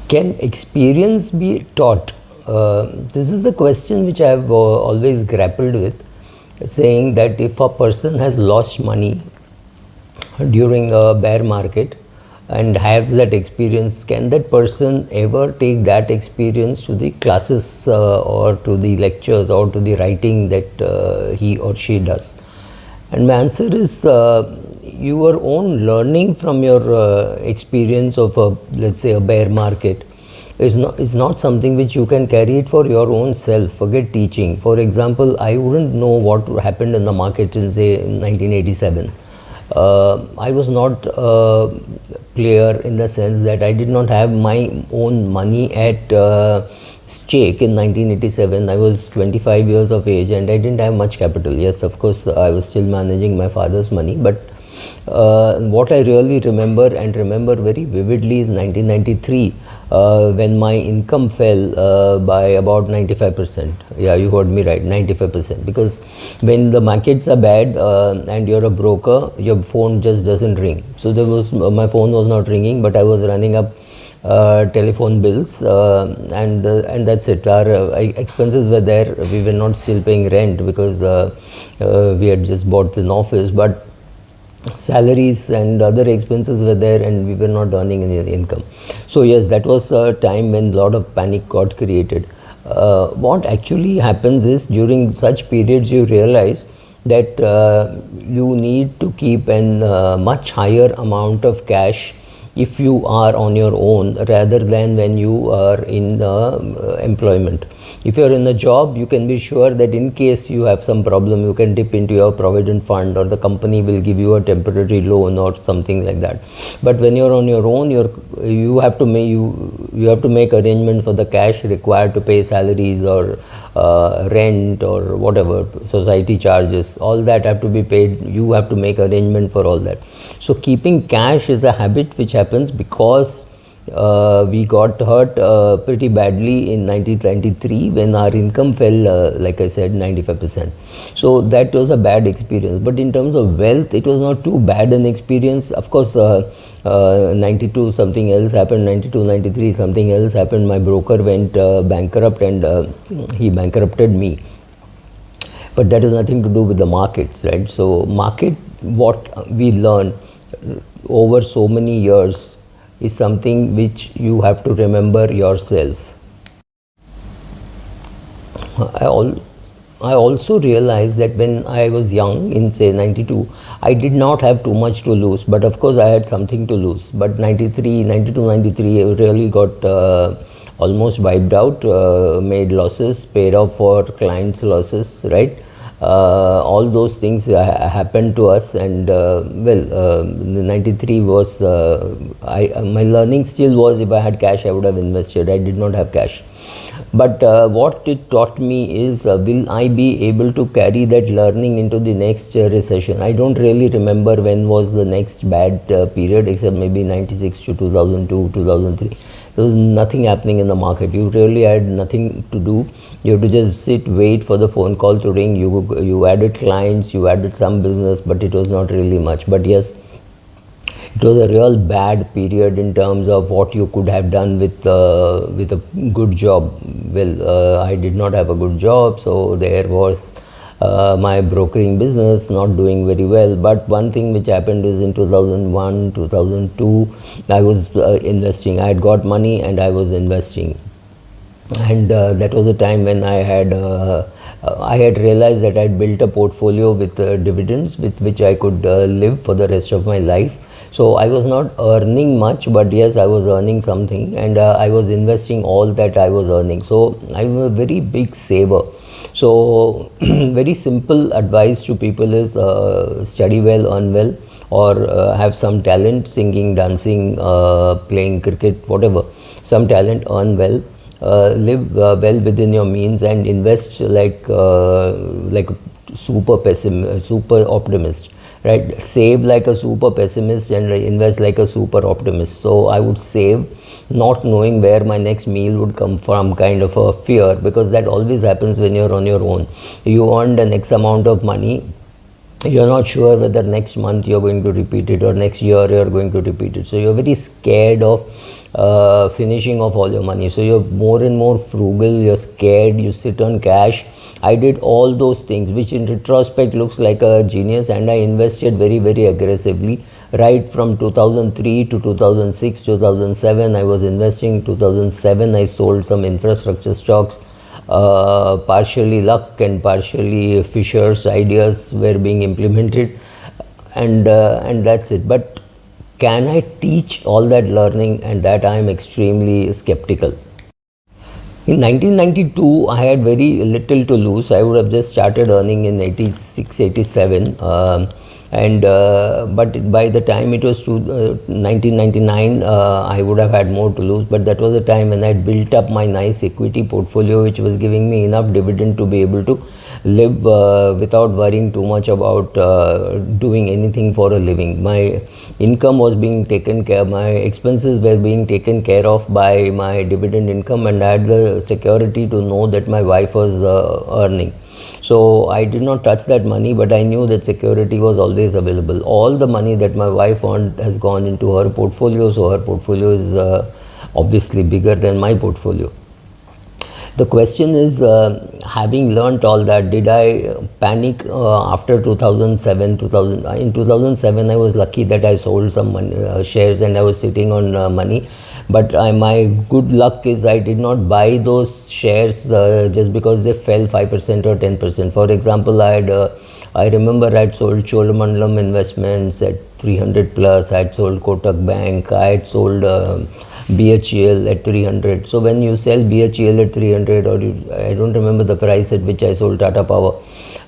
Can experience be taught? This is a question which I have always grappled with, saying that if a person has lost money during a bear market and has that experience, can that person ever take that experience to the classes or to the lectures or to the writing that he or she does? And my answer is your own learning from your experience of a, let's say, a bear market is not something which you can carry it for your own self. Forget teaching. For example, I wouldn't know what happened in the market in, say, 1987. I was not clear in the sense that I did not have my own money at stake in 1987. I was 25 years of age and I didn't have much capital. Yes, of course, I was still managing my father's money, but what I really remember and remember very vividly is 1993 when my income fell by about 95%. Yeah, you heard me right, 95%. Because when the markets are bad and you're a broker, your phone just doesn't ring. So my phone was not ringing, but I was running up telephone bills and that's it. Our expenses were there. We were not still paying rent because we had just bought an office, but salaries and other expenses were there and we were not earning any income. So yes, that was a time when a lot of panic got created. What actually happens is during such periods you realize that you need to keep a much higher amount of cash if you are on your own rather than when you are in employment. If you are in a job, you can be sure that in case you have some problem, you can dip into your provident fund or the company will give you a temporary loan or something like that. But when you're on your own, you have to make arrangement for the cash required to pay salaries or rent or whatever, society charges, all that have to be paid. You have to make arrangement for all that. So keeping cash is a habit which happens because we got hurt pretty badly in 1993 when our income fell, like I said, 95%. So that was a bad experience. But in terms of wealth, it was not too bad an experience. Of course, 92 something else happened, 92, 93 something else happened. My broker went bankrupt and he bankrupted me. But that has nothing to do with the markets, right? So market, what we learn over so many years is something which you have to remember yourself. I also realized that when I was young, in say 92, I did not have too much to lose, but of course I had something to lose. But 92, 93, I really got almost wiped out, made losses, paid off for clients' losses, right? All those things happened to us, and 93 was my learning still was, if I had cash I would have invested. I did not have cash, but what it taught me is will I be able to carry that learning into the next recession? I don't really remember when was the next bad period, except maybe 96 to 2002, 2003. There was nothing happening in the market. You really had nothing to do. You have to just sit, wait for the phone call to ring. You added clients, you added some business, but it was not really much. But yes, it was a real bad period in terms of what you could have done with a good job. Well, I did not have a good job, so there was my brokering business not doing very well. But one thing which happened is in 2001, 2002, I was investing. I had got money and I was investing. And that was a time when I had realized that I had built a portfolio with dividends with which I could live for the rest of my life. So I was not earning much, but yes, I was earning something, and I was investing all that I was earning. So I'm a very big saver. So very simple advice to people is study well, earn well, or have some talent, singing, dancing, playing cricket, whatever, some talent, earn well. Live well within your means and invest like a super optimist, right? Save like a super pessimist and invest like a super optimist. So I would save, not knowing where my next meal would come from, kind of a fear, because that always happens when you're on your own. You earned an X amount of money, you're not sure whether next month you're going to repeat it or next year you're going to repeat it. So you're very scared of finishing off all your money. So you're more and more frugal, you're scared, you sit on cash. I did all those things, which in retrospect looks like a genius, and I invested very, very aggressively. Right from 2003 to 2006, 2007, I was investing. 2007, I sold some infrastructure stocks. Partially luck and partially Fisher's ideas were being implemented, and that's it. But can I teach all that learning? And that I am extremely skeptical. In 1992, I had very little to lose. I would have just started earning in 86, 87. But by the time it was 1999, I would have had more to lose. But that was a time when I had built up my nice equity portfolio, which was giving me enough dividend to be able to live without worrying too much about doing anything for a living. My income was being taken care of, my expenses were being taken care of by my dividend income, and I had the security to know that my wife was earning. So I did not touch that money, but I knew that security was always available. All the money that my wife earned has gone into her portfolio, so her portfolio is obviously bigger than my portfolio. The question is, having learnt all that, did I panic after 2007? In 2007, I was lucky that I sold some money, shares, and I was sitting on money. But my good luck is I did not buy those shares just because they fell 5% or 10%. For example, I remember I had sold Cholamandalam Investments at 300 plus. I had sold Kotak Bank. I had sold BHEL at 300. So when you sell BHEL at 300, or I don't remember the price at which I sold Tata Power,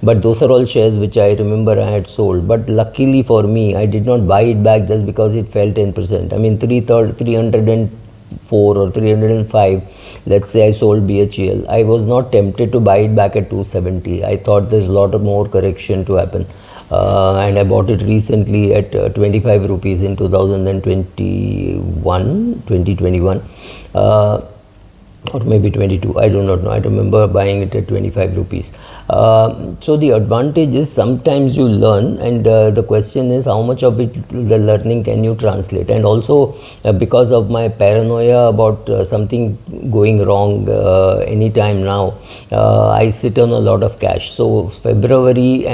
but those are all shares which I remember I had sold. But luckily for me, I did not buy it back just because it fell 10%. I mean, 304 or 305, let's say I sold BHEL. I was not tempted to buy it back at 270. I thought there's a lot of more correction to happen. And I bought it recently at 25 rupees in 2021, or maybe 22, I do not know. I remember buying it at 25 rupees. So the advantage is sometimes you learn, and the question is how much of it, the learning, can you translate? And also because of my paranoia about something going wrong anytime now, I sit on a lot of cash. So January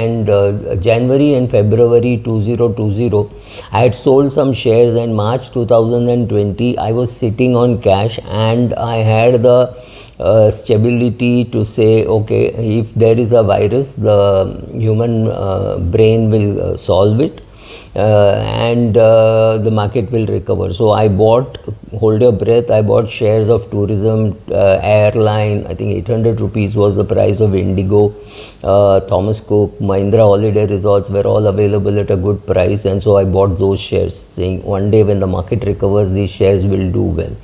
and February 2020, I had sold some shares, and March 2020, I was sitting on cash, and I had the stability to say, okay, if there is a virus, the human brain will solve it, and the market will recover. So I bought, hold your breath, I bought shares of tourism, airline. I think 800 rupees was the price of Indigo. Thomas Cook, Mahindra Holiday Resorts were all available at a good price, and so I bought those shares, saying one day when the market recovers, these shares will do well.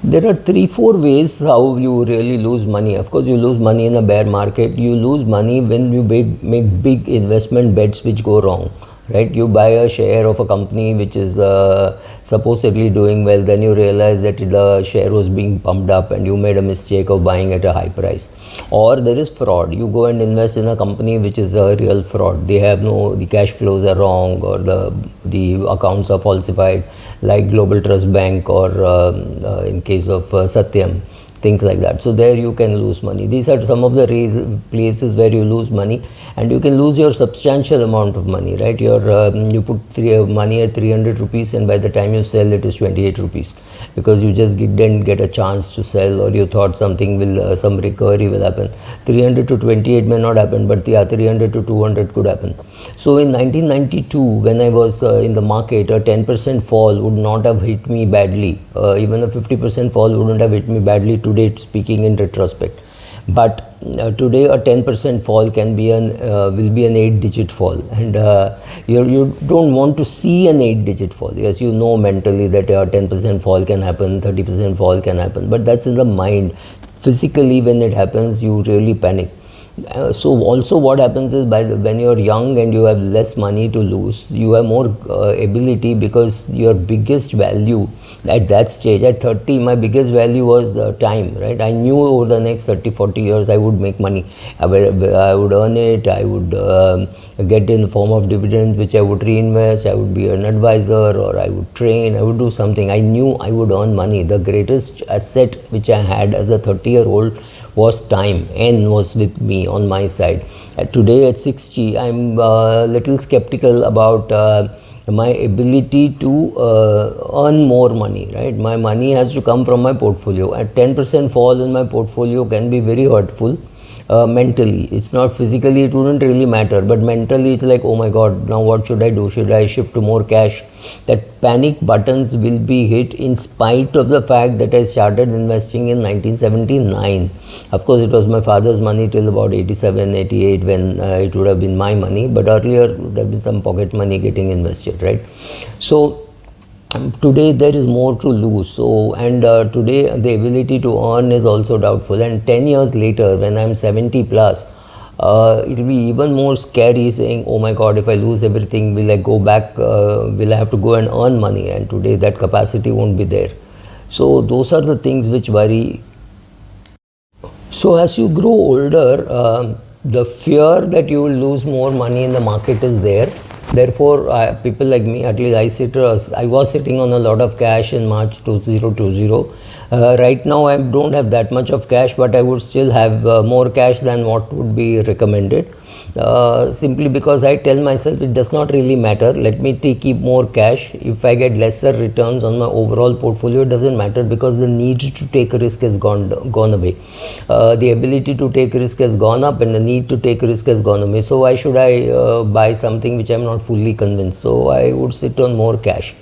There are 3-4 ways how you really lose money. Of course, you lose money in a bear market. You lose money when you make big investment bets which go wrong, right? You buy a share of a company which is supposedly doing well, then you realize that the share was being pumped up and you made a mistake of buying at a high price. Or there is fraud. You go and invest in a company which is a real fraud. They have the cash flows are wrong, or the accounts are falsified, like Global Trust Bank, or in case of Satyam, things like that. So there you can lose money. These are some of the places where you lose money, and you can lose your substantial amount of money, right? You put money at 300 rupees, and by the time you sell, it is 28 rupees, because you just didn't get a chance to sell, or you thought something will, some recovery will happen. 300 to 28 may not happen, but 300 to 200 could happen. So in 1992, when I was in the market, a 10% fall would not have hit me badly. Even a 50% fall wouldn't have hit me badly today, speaking in retrospect. But today a 10% fall can be will be an 8-digit fall, and you don't want to see an 8-digit fall. Yes, you know mentally that a 10% fall can happen, 30% fall can happen, but that's in the mind. Physically, when it happens, you really panic. So also what happens is when you're young and you have less money to lose, you have more ability, because your biggest value at that stage, at 30, my biggest value was the time, right? I knew over the next 30-40 years I would make money. I would earn it, I would get in the form of dividends which I would reinvest, I would be an advisor, or I would train, I would do something. I knew I would earn money. The greatest asset which I had as a 30-year-old was time. N was with me on my side. Today at 60, I'm a little skeptical about my ability to earn more money, right? My money has to come from my portfolio. A 10% fall in my portfolio can be very hurtful. Mentally, it's not physically, it wouldn't really matter, but mentally it's like, oh my god, now what should I do? Should I shift to more cash? That panic buttons will be hit in spite of the fact that I started investing in 1979. Of course, it was my father's money till about 87, 88 when it would have been my money, but earlier it would have been some pocket money getting invested, right? So today there is more to lose. So and today the ability to earn is also doubtful, and 10 years later when I'm 70 plus, it will be even more scary, saying, oh my god, if I lose everything, will I go back, will I have to go and earn money? And today that capacity won't be there. So those are the things which worry. So as you grow older, the fear that you will lose more money in the market is there. Therefore, people like me, at least I was sitting on a lot of cash in March 2020. Right now, I don't have that much of cash, but I would still have more cash than what would be recommended. Simply because I tell myself it does not really matter. Let me keep more cash. If I get lesser returns on my overall portfolio, it doesn't matter, because the need to take a risk has gone away. The ability to take risk has gone up, and the need to take risk has gone away. So why should I buy something which I'm not fully convinced? So I would sit on more cash.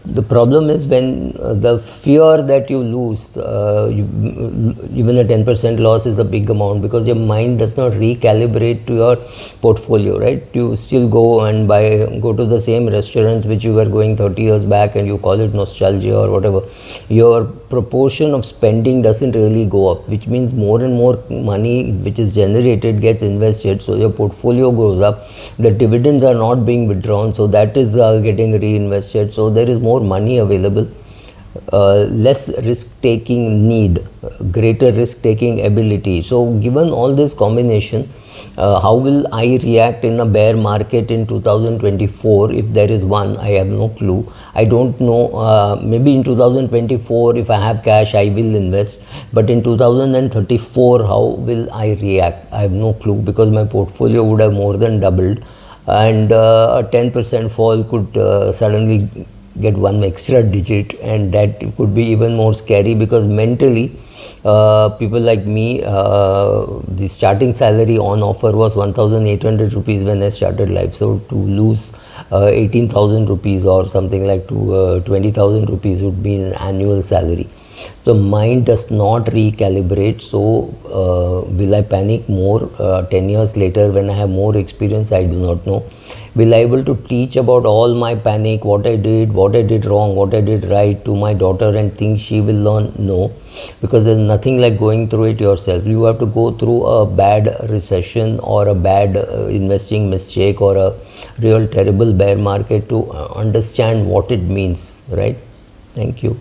The problem is when the fear that you lose, even a 10% loss is a big amount, because your mind does not recalibrate to your portfolio, right? You still go to the same restaurants which you were going 30 years back, and you call it nostalgia or whatever. Your proportion of spending doesn't really go up, which means more and more money which is generated gets invested, so your portfolio grows up. The dividends are not being withdrawn, so that is getting reinvested, so there is more money available. Less risk-taking need, greater risk-taking ability. So given all this combination, how will I react in a bear market in 2024? If there is one, I have no clue. I don't know. Maybe in 2024, if I have cash, I will invest. But in 2034, how will I react? I have no clue, because my portfolio would have more than doubled, and a 10% fall could suddenly get one extra digit, and that could be even more scary, because mentally people like me, the starting salary on offer was 1,800 rupees when I started life. So to lose 18,000 rupees or something like to 20,000 rupees would be an annual salary. The mind does not recalibrate. So will I panic more 10 years later when I have more experience? I do not know. Will I able to teach about all my panic, what I did wrong, what I did right to my daughter, and think she will learn? No, because there's nothing like going through it yourself. You have to go through a bad recession or a bad investing mistake or a real terrible bear market to understand what it means, right? Thank you.